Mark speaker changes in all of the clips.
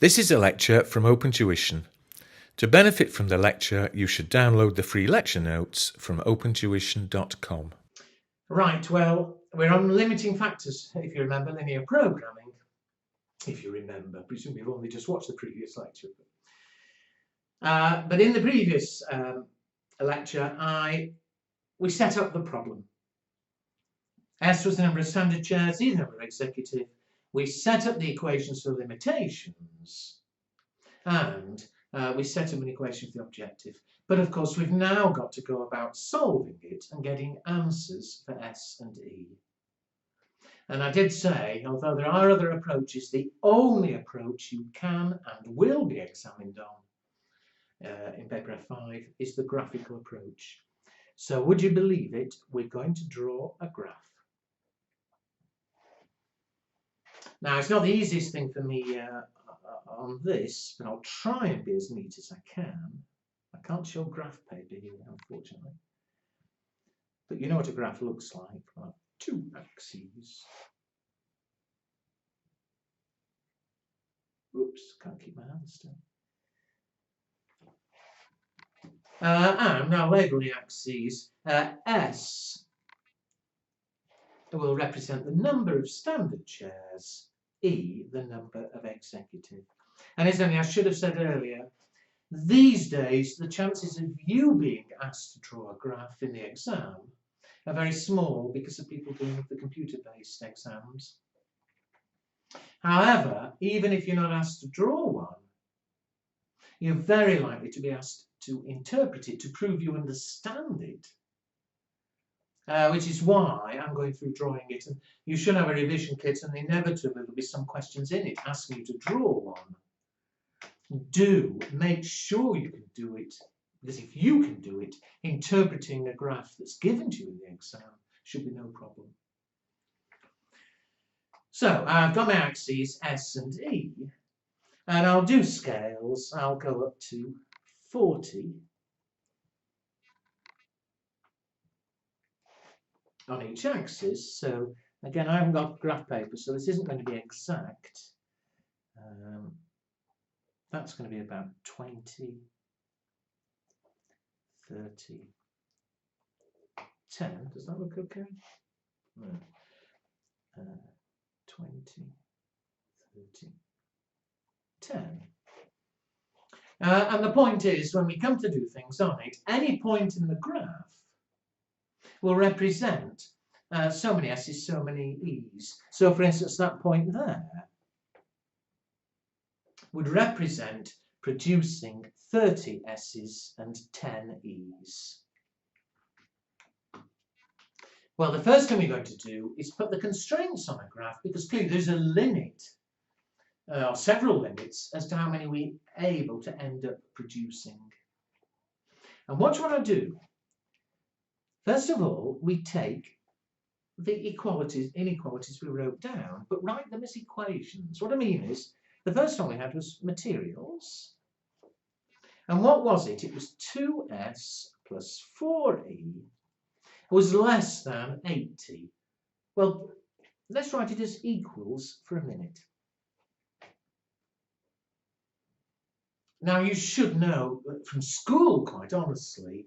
Speaker 1: This is a lecture from Open Tuition. To benefit from the lecture, you should download the free lecture notes from opentuition.com.
Speaker 2: Right, well, we're on limiting factors, if you remember, linear programming. If you remember, presumably you've only just watched the previous lecture. But in the previous lecture, we set up the problem. S was the number of standard chairs, E the number of executive. We set up the equations for limitations, and we set up an equation for the objective. But of course, we've now got to go about solving it and getting answers for S and E. And I did say, although there are other approaches, the only approach you can and will be examined on in paper F5 is the graphical approach. So would you believe it, we're going to draw a graph. Now, it's not the easiest thing for me on this, but I'll try and be as neat as I can. I can't show graph paper here, unfortunately. But you know what a graph looks like. Well, two axes. Oops, can't keep my hands still. And now label the axes. S will represent the number of standard chairs, E the number of executive. And incidentally, I should have said earlier, these days the chances of you being asked to draw a graph in the exam are very small because of people doing the computer-based exams. However, even if you're not asked to draw one, you're very likely to be asked to interpret it, to prove you understand it. Which is why I'm going through drawing it, and you should have a revision kit, and inevitably there'll be some questions in it asking you to draw one. Do make sure you can do it, because if you can do it, interpreting a graph that's given to you in the exam should be no problem. So I've got my axes S and E, and I'll do scales. I'll go up to 40 on each axis. So again, I haven't got graph paper, so this isn't going to be exact. That's going to be about 20, 30, 10. Does that look okay? No. 20, 30, 10. And the point is, when we come to do things on it, any point in the graph will represent so many S's, so many E's. So, for instance, that point there would represent producing 30 S's and 10 E's. Well, the first thing we're going to do is put the constraints on a graph, because clearly there's a limit, or several limits, as to how many we're able to end up producing. And what do you want to do? First of all, we take the inequalities we wrote down, but write them as equations. What I mean is, the first one we had was materials. And what was it? It was 2S plus 4E was less than 80. Well, let's write it as equals for a minute. Now, you should know from school, quite honestly,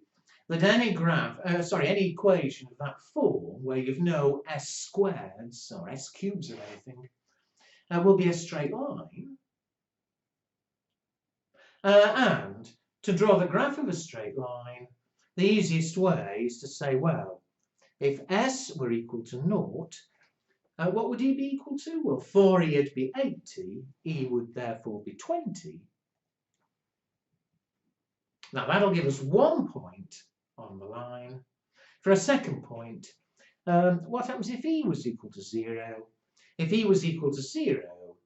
Speaker 2: that any any equation of that form, where you've no S squareds or S cubes or anything, will be a straight line. And to draw the graph of a straight line, the easiest way is to say, well, if S were equal to 0, what would E be equal to? Well, 4E would be 80, E would therefore be 20. Now, that'll give us 1 point on the line. For a second point, what happens if E was equal to 0? If E was equal to 0,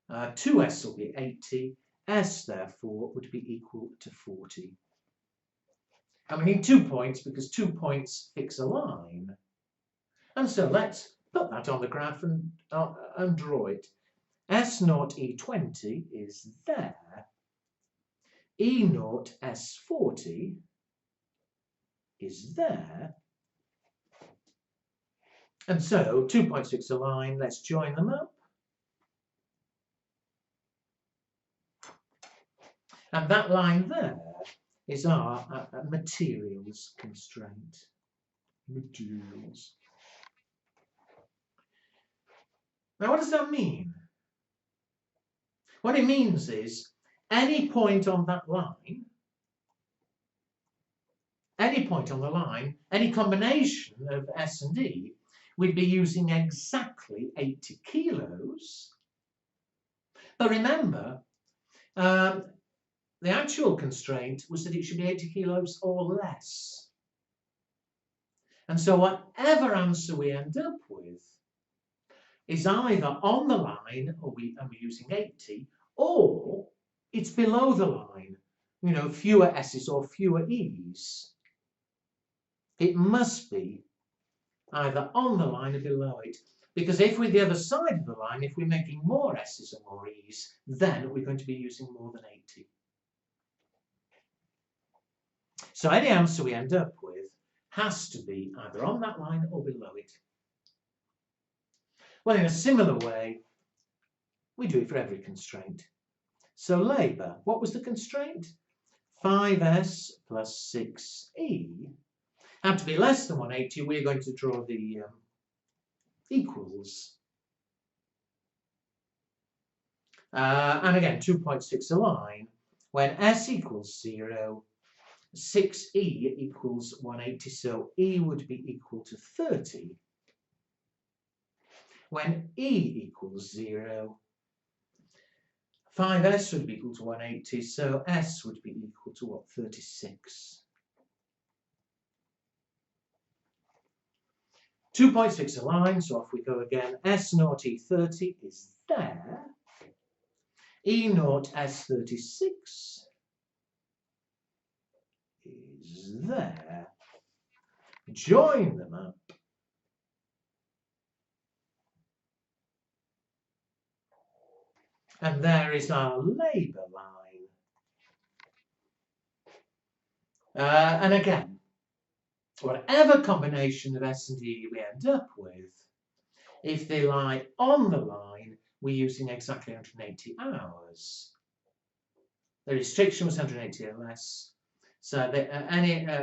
Speaker 2: 2S will be 80. S, therefore, would be equal to 40. And we need 2 points because 2 points fix a line. And so let's put that on the graph and draw it. S0, E20 is there. E0, S40 is there. And so 2 points fix a line. Let's join them up. And that line there is our materials constraint. Materials. Now, what does that mean? What it means is any point on that line, any point on the line, any combination of S and E, we'd be using exactly 80 kilos. But remember, the actual constraint was that it should be 80 kilos or less. And so whatever answer we end up with is either on the line, and we're using 80, or it's below the line, you know, fewer S's or fewer E's. It must be either on the line or below it. Because if we're the other side of the line, if we're making more S's or more E's, then we're going to be using more than 80. So any answer we end up with has to be either on that line or below it. Well, in a similar way, we do it for every constraint. So labour, what was the constraint? 5S plus 6E had to be less than 180. We're going to draw the equals. And again, 2.6 a line. When S equals 0, 6E equals 180, so E would be equal to 30. When E equals 0, 5S would be equal to 180, so S would be equal to what, 36. 2.6 a line, so off we go again. S0 E30 is there. E0 S36 is there. Join them up. And there is our labour line. And again, whatever combination of S and E we end up with, if they lie on the line, we're using exactly 180 hours. The restriction was 180 or less. So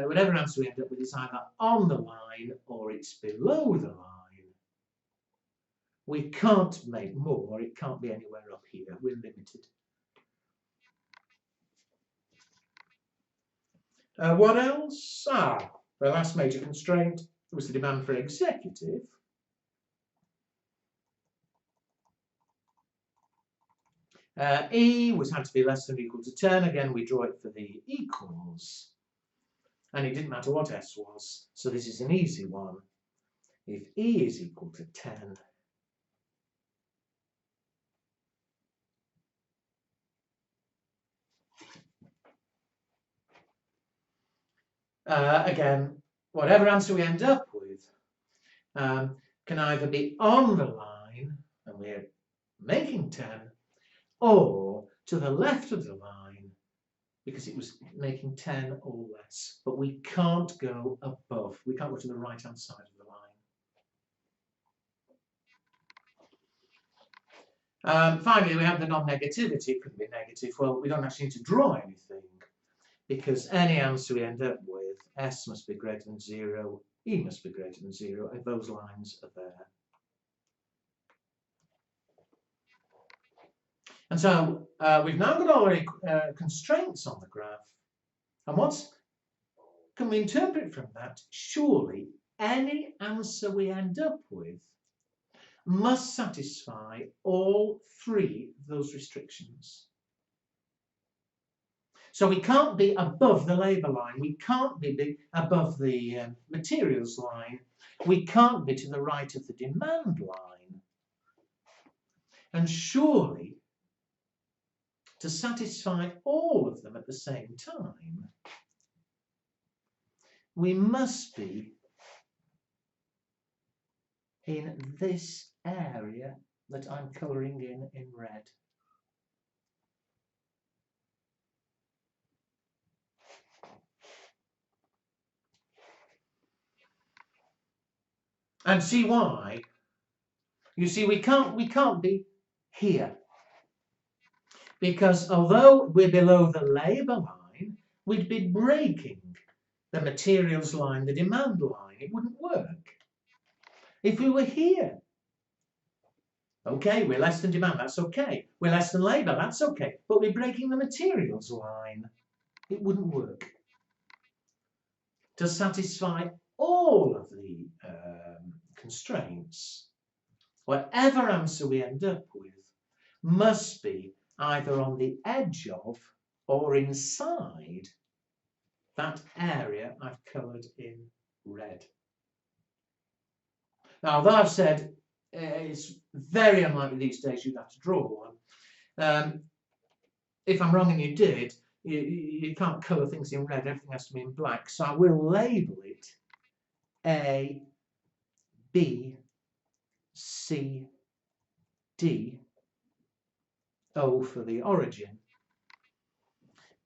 Speaker 2: whatever answer we end up with is either on the line or it's below the line. We can't make more. It can't be anywhere up here. We're limited. What else? The last major constraint was the demand for executive. E had to be less than or equal to 10. Again, we draw it for the equals. And it didn't matter what S was. So this is an easy one. If E is equal to 10, again, whatever answer we end up with can either be on the line, and we're making 10, or to the left of the line, because it was making 10 or less. But we can't go above. We can't go to the right-hand side of the line. Finally, we have the non-negativity. It could be negative. Well, we don't actually need to draw anything, because any answer we end up with, S must be greater than 0, E must be greater than 0, and those lines are there. And so we've now got all our constraints on the graph. And what can we interpret from that? Surely any answer we end up with must satisfy all three of those restrictions. So we can't be above the labour line, we can't be above the materials line, we can't be to the right of the demand line. And surely, to satisfy all of them at the same time, we must be in this area that I'm colouring in red. And see why? You see, we can't be here. Because although we're below the labour line, we'd be breaking the materials line, the demand line. It wouldn't work. If we were here, okay, we're less than demand, that's okay. We're less than labour, that's okay. But we're breaking the materials line. It wouldn't work. To satisfy all of the constraints, whatever answer we end up with must be either on the edge of or inside that area I've coloured in red. Now, although I've said it's very unlikely these days you'd have to draw one, if I'm wrong and you did, you can't colour things in red, everything has to be in black. So I will label it A, B, C, D, O for the origin.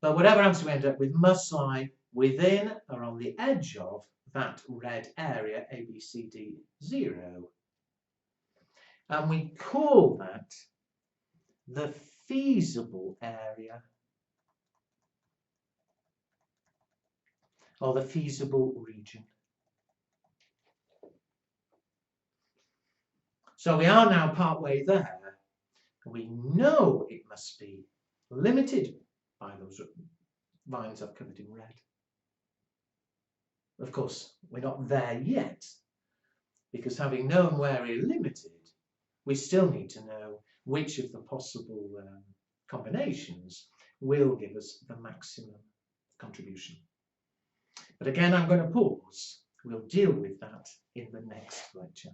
Speaker 2: But whatever answer we end up with must lie within or on the edge of that red area, A, B, C, D, 0. And we call that the feasible area, or the feasible region. So we are now partway there. We know it must be limited by those lines I've covered in red. Of course, we're not there yet, because having known where we're limited, we still need to know which of the possible combinations will give us the maximum contribution. But again, I'm going to pause. We'll deal with that in the next lecture.